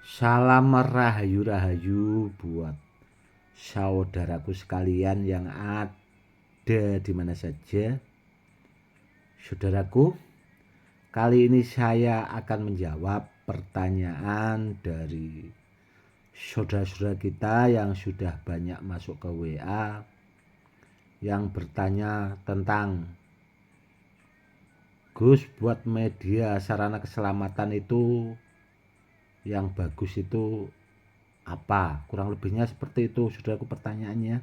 Salam rahayu-rahayu buat saudaraku sekalian yang ada di mana saja. Saudaraku, kali ini saya akan menjawab pertanyaan dari saudara-saudara kita yang sudah banyak masuk ke WA yang bertanya tentang Gus, buat media sarana keselamatan itu yang bagus itu apa? Kurang lebihnya seperti itu, saudaraku, pertanyaannya.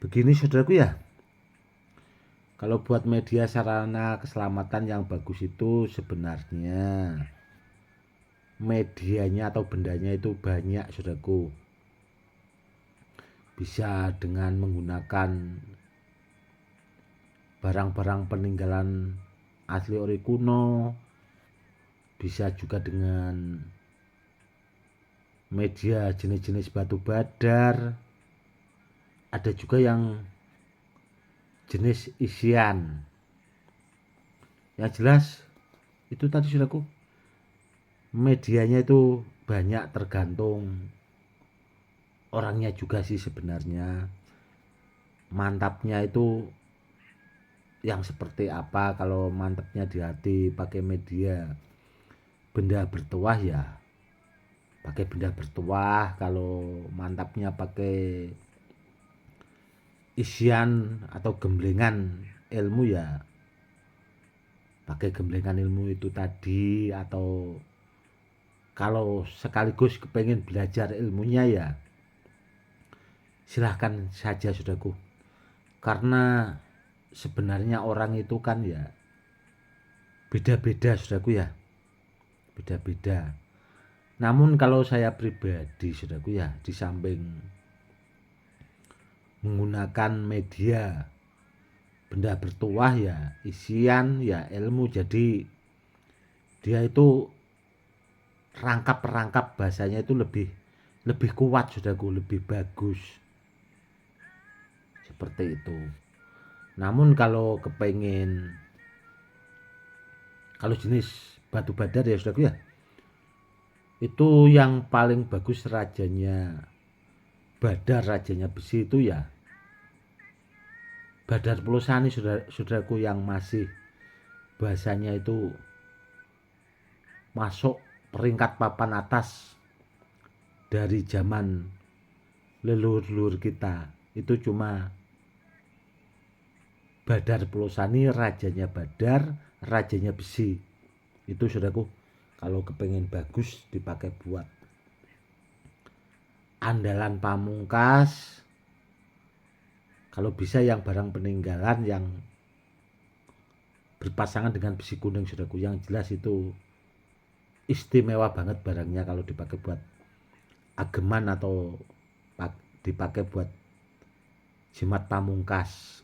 Begini, saudaraku ya, kalau buat media sarana keselamatan yang bagus itu sebenarnya medianya atau bendanya itu banyak, saudaraku. Bisa dengan menggunakan barang-barang peninggalan asli ori kuno, bisa juga dengan media jenis-jenis batu badar, ada juga yang jenis isian. Yang jelas itu tadi, saudaraku, medianya itu banyak, tergantung orangnya juga sih sebenarnya. Mantapnya itu yang seperti apa. Kalau mantapnya di hati pakai media benda bertuah ya pakai benda bertuah. Kalau mantapnya pakai isian atau gemblengan ilmu ya pakai gemblengan ilmu itu tadi. Atau kalau sekaligus kepengen belajar ilmunya ya silahkan saja, saudaraku. Karena sebenarnya orang itu kan ya beda-beda, saudaraku ya, beda-beda. Namun kalau saya pribadi, saudaraku ya, di samping menggunakan media benda bertuah ya isian ya ilmu, jadi dia itu rangkap bahasanya itu lebih lebih kuat, saudaraku, lebih bagus seperti itu. Namun kalau jenis batu badar ya, saudaraku ya, itu yang paling bagus rajanya badar, rajanya besi itu ya Badar Pelosani, saudaraku, yang masih bahasanya itu masuk peringkat papan atas dari zaman leluhur-leluhur kita. Itu cuma Badar Pelosani, rajanya badar, rajanya besi. Itu, saudaraku, kalau kepengen bagus dipakai buat andalan pamungkas. Kalau bisa yang barang peninggalan yang berpasangan dengan besi kuning, saudaraku, yang jelas itu istimewa banget barangnya kalau dipakai buat ageman atau dipakai buat jimat pamungkas.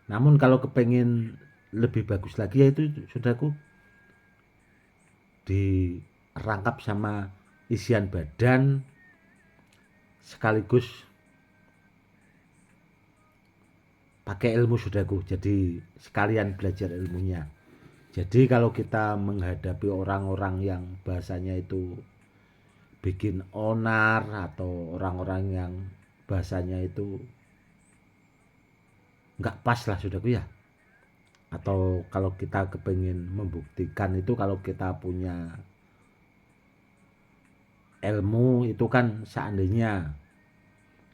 Namun kalau kepengen lebih bagus lagi ya itu, saudaraku, dirangkap sama isian badan sekaligus pakai ilmu, saudaraku, jadi sekalian belajar ilmunya. Jadi kalau kita menghadapi orang-orang yang bahasanya itu bikin onar, atau orang-orang yang bahasanya itu nggak pas lah, saudaraku ya, atau kalau kita kepengen membuktikan itu, kalau kita punya ilmu itu kan, seandainya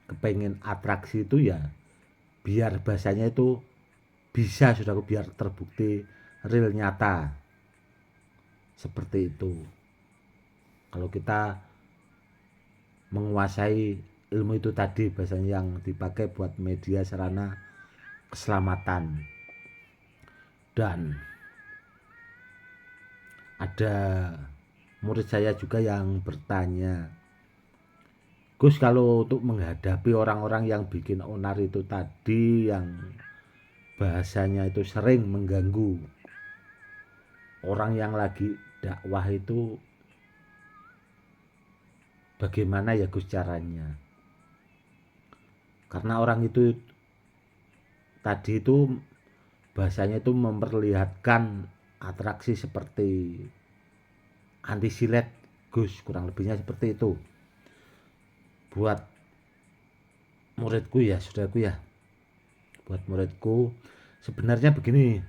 kepengen atraksi itu ya biar bahasanya itu bisa, saudaraku, biar terbukti real, nyata, seperti itu. Kalau kita menguasai ilmu itu tadi, bahasanya yang dipakai buat media sarana keselamatan. Dan ada murid saya juga yang bertanya, Gus, kalau untuk menghadapi orang-orang yang bikin onar itu tadi, yang bahasanya itu sering mengganggu orang yang lagi dakwah, itu bagaimana ya, Gus, caranya? Karena orang itu tadi itu bahasanya itu memperlihatkan atraksi seperti anti silet Gus, kurang lebihnya seperti itu. Buat muridku ya, saudaraku ya, buat muridku sebenarnya begini,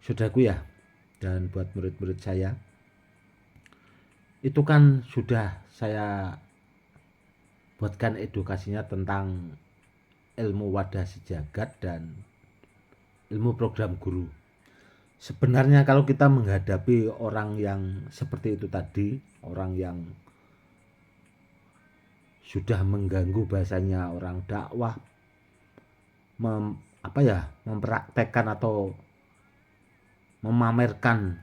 saudaraku ya, dan buat murid-murid saya, itu kan sudah saya buatkan edukasinya tentang ilmu wadah sejagat dan ilmu program guru. Sebenarnya kalau kita menghadapi orang yang seperti itu tadi, orang yang sudah mengganggu bahasanya orang dakwah, mempraktekkan atau memamerkan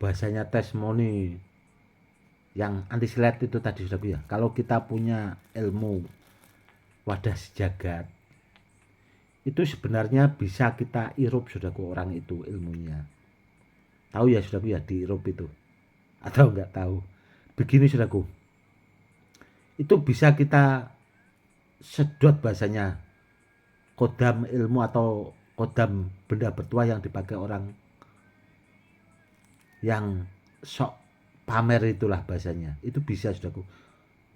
bahasanya testimoni yang anti silet itu tadi, saudaraku ya. Kalau kita punya ilmu wadah sejagat, itu sebenarnya bisa kita irup, saudaraku, orang itu ilmunya. Tahu ya, saudaraku ya, diirup itu atau enggak tahu? Begini, saudaraku, itu bisa kita sedot bahasanya kodam ilmu atau kodam benda bertuah yang dipakai orang yang sok pamer, itulah bahasanya. Itu bisa, saudaraku,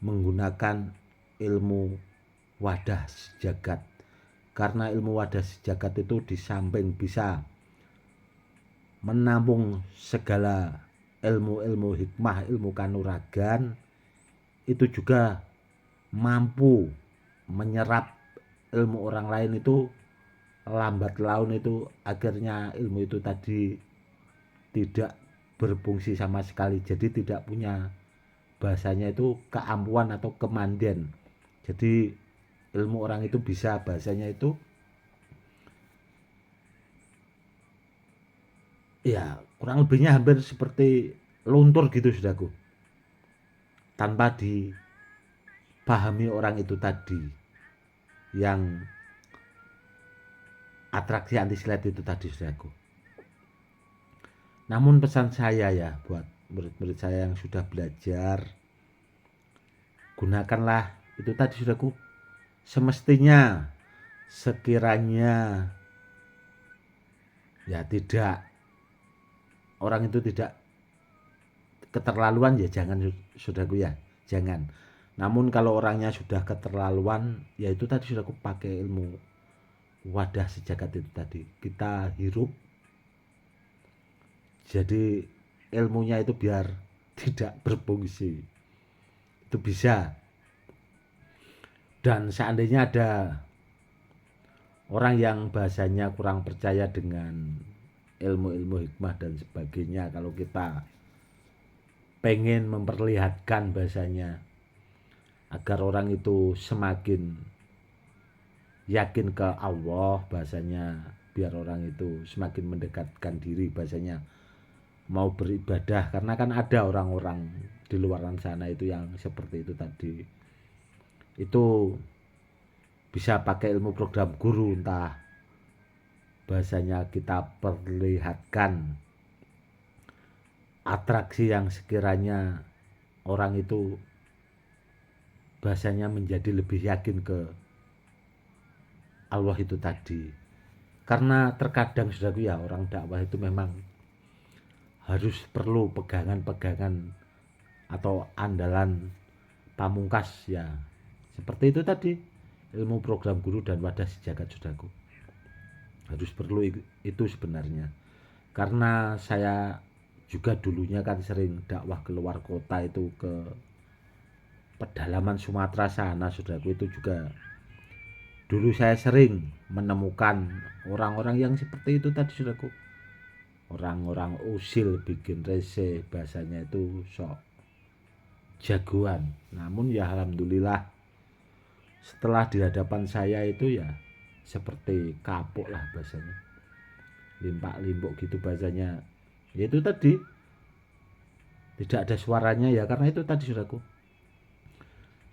menggunakan ilmu wadah sejagat. Karena ilmu wadah sejagat itu di samping bisa menampung segala ilmu-ilmu hikmah, ilmu kanuragan, itu juga mampu menyerap ilmu orang lain itu lambat laun, itu akhirnya ilmu itu tadi tidak berfungsi sama sekali. Jadi tidak punya bahasanya itu keampuhan atau kemandian. Jadi ilmu orang itu bisa bahasanya itu ya kurang lebihnya hampir seperti luntur gitu, saudaraku, tanpa dipahami orang itu tadi, yang atraksi anti silet itu tadi, saudaraku. Namun pesan saya ya buat murid-murid saya yang sudah belajar, gunakanlah itu tadi, saudaraku, semestinya, sekiranya ya tidak, orang itu tidak keterlaluan, ya jangan, saudaraku ya, jangan. Namun kalau orangnya sudah keterlaluan, ya itu tadi, saudaraku, pakai ilmu wadah sejagat itu tadi, kita hirup, jadi ilmunya itu biar tidak berfungsi, itu bisa. Dan seandainya ada orang yang bahasanya kurang percaya dengan ilmu-ilmu hikmah dan sebagainya, kalau kita pengen memperlihatkan bahasanya agar orang itu semakin yakin ke Allah, bahasanya biar orang itu semakin mendekatkan diri, bahasanya mau beribadah. Karena kan ada orang-orang di luar sana itu yang seperti itu tadi, itu bisa pakai ilmu program guru, entah bahasanya kita perlihatkan atraksi yang sekiranya orang itu bahasanya menjadi lebih yakin ke Allah itu tadi. Karena terkadang, saudaraku ya, orang dakwah itu memang harus perlu pegangan-pegangan atau andalan pamungkas ya, seperti itu tadi, ilmu program guru dan wadah sejagat, saudaraku. Harus perlu itu sebenarnya. Karena saya juga dulunya kan sering dakwah keluar kota, itu ke pedalaman Sumatera sana, saudaraku. Itu juga dulu saya sering menemukan orang-orang yang seperti itu tadi, saudaraku. Orang-orang usil, bikin rese, bahasanya itu sok jagoan. Namun ya alhamdulillah, setelah di hadapan saya itu ya seperti kapok lah bahasanya, limpak limpuk gitu bahasanya. Ya itu tadi, tidak ada suaranya ya, karena itu tadi, saudaraku,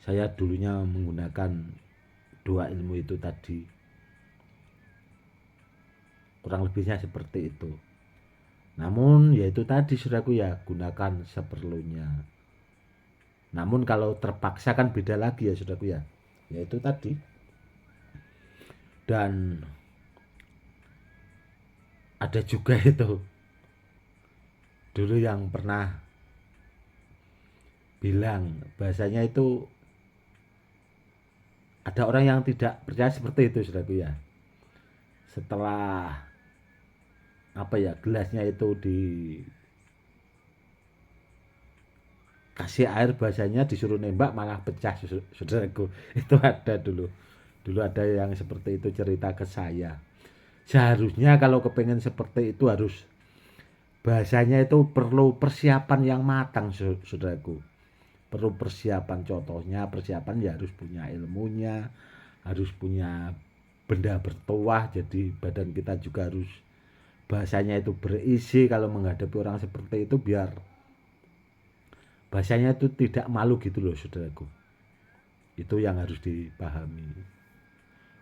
saya dulunya menggunakan dua ilmu itu tadi, kurang lebihnya seperti itu. Namun ya itu tadi, saudaraku ya, gunakan seperlunya. Namun kalau terpaksa kan beda lagi ya, saudaraku ya, ya itu tadi. Dan ada juga itu dulu yang pernah bilang bahasanya itu ada orang yang tidak percaya seperti itu saudaraku ya. Setelah apa ya, gelasnya itu dikasih air, bahasanya disuruh nembak malah pecah saudaraku. Itu ada dulu. Dulu ada yang seperti itu cerita ke saya. Seharusnya kalau kepengen seperti itu harus bahasanya itu perlu persiapan yang matang saudaraku. Perlu persiapan, contohnya persiapan ya harus punya ilmunya, harus punya benda bertuah, jadi badan kita juga harus bahasanya itu berisi kalau menghadapi orang seperti itu, biar bahasanya itu tidak malu gitu loh saudaraku. Itu yang harus dipahami.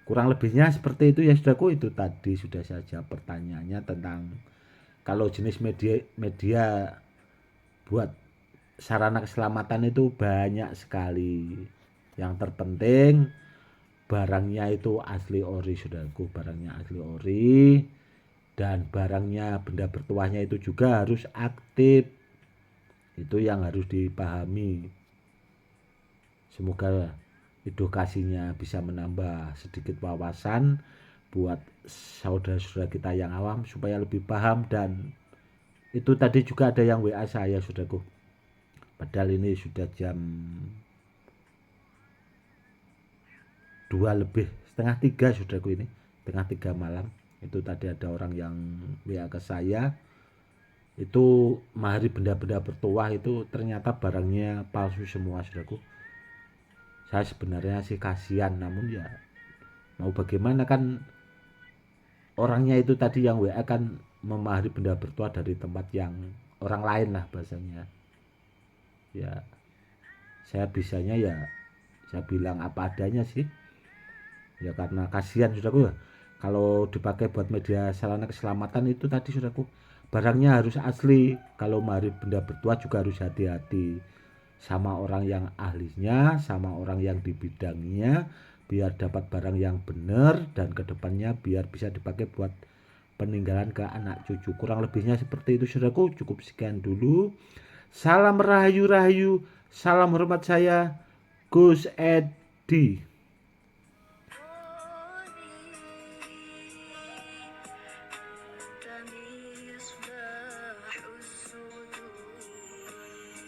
Kurang lebihnya seperti itu ya saudaraku. Itu tadi sudah saja pertanyaannya tentang kalau jenis media buat sarana keselamatan itu banyak sekali. Yang terpenting barangnya itu asli ori saudaraku, barangnya asli ori, dan barangnya benda bertuahnya itu juga harus aktif. Itu yang harus dipahami. Semoga edukasinya bisa menambah sedikit wawasan buat saudara-saudara kita yang awam supaya lebih paham. Dan itu tadi juga ada yang WA saya saudaraku, padahal ini sudah jam 2 lebih setengah 3 saudaraku, ini setengah 3 malam. Itu tadi ada orang yang WA ke saya, itu mahari benda-benda bertuah itu ternyata barangnya palsu semua saudaraku. Saya sebenarnya sih kasihan, namun ya mau bagaimana, kan orangnya itu tadi yang WA kan memahari benda bertuah dari tempat yang orang lain lah bahasanya. Ya saya bisanya ya saya bilang apa adanya sih. Ya karena kasihan saudaraku ya. Kalau dipakai buat media sarana keselamatan itu tadi saudaraku, barangnya harus asli. Kalau mari benda bertuah juga harus hati-hati sama orang yang ahlinya, sama orang yang di bidangnya, biar dapat barang yang benar dan kedepannya biar bisa dipakai buat peninggalan ke anak cucu. Kurang lebihnya seperti itu saudaraku. Cukup sekian dulu. Salam rahayu-rahayu, salam hormat saya Gus Edi.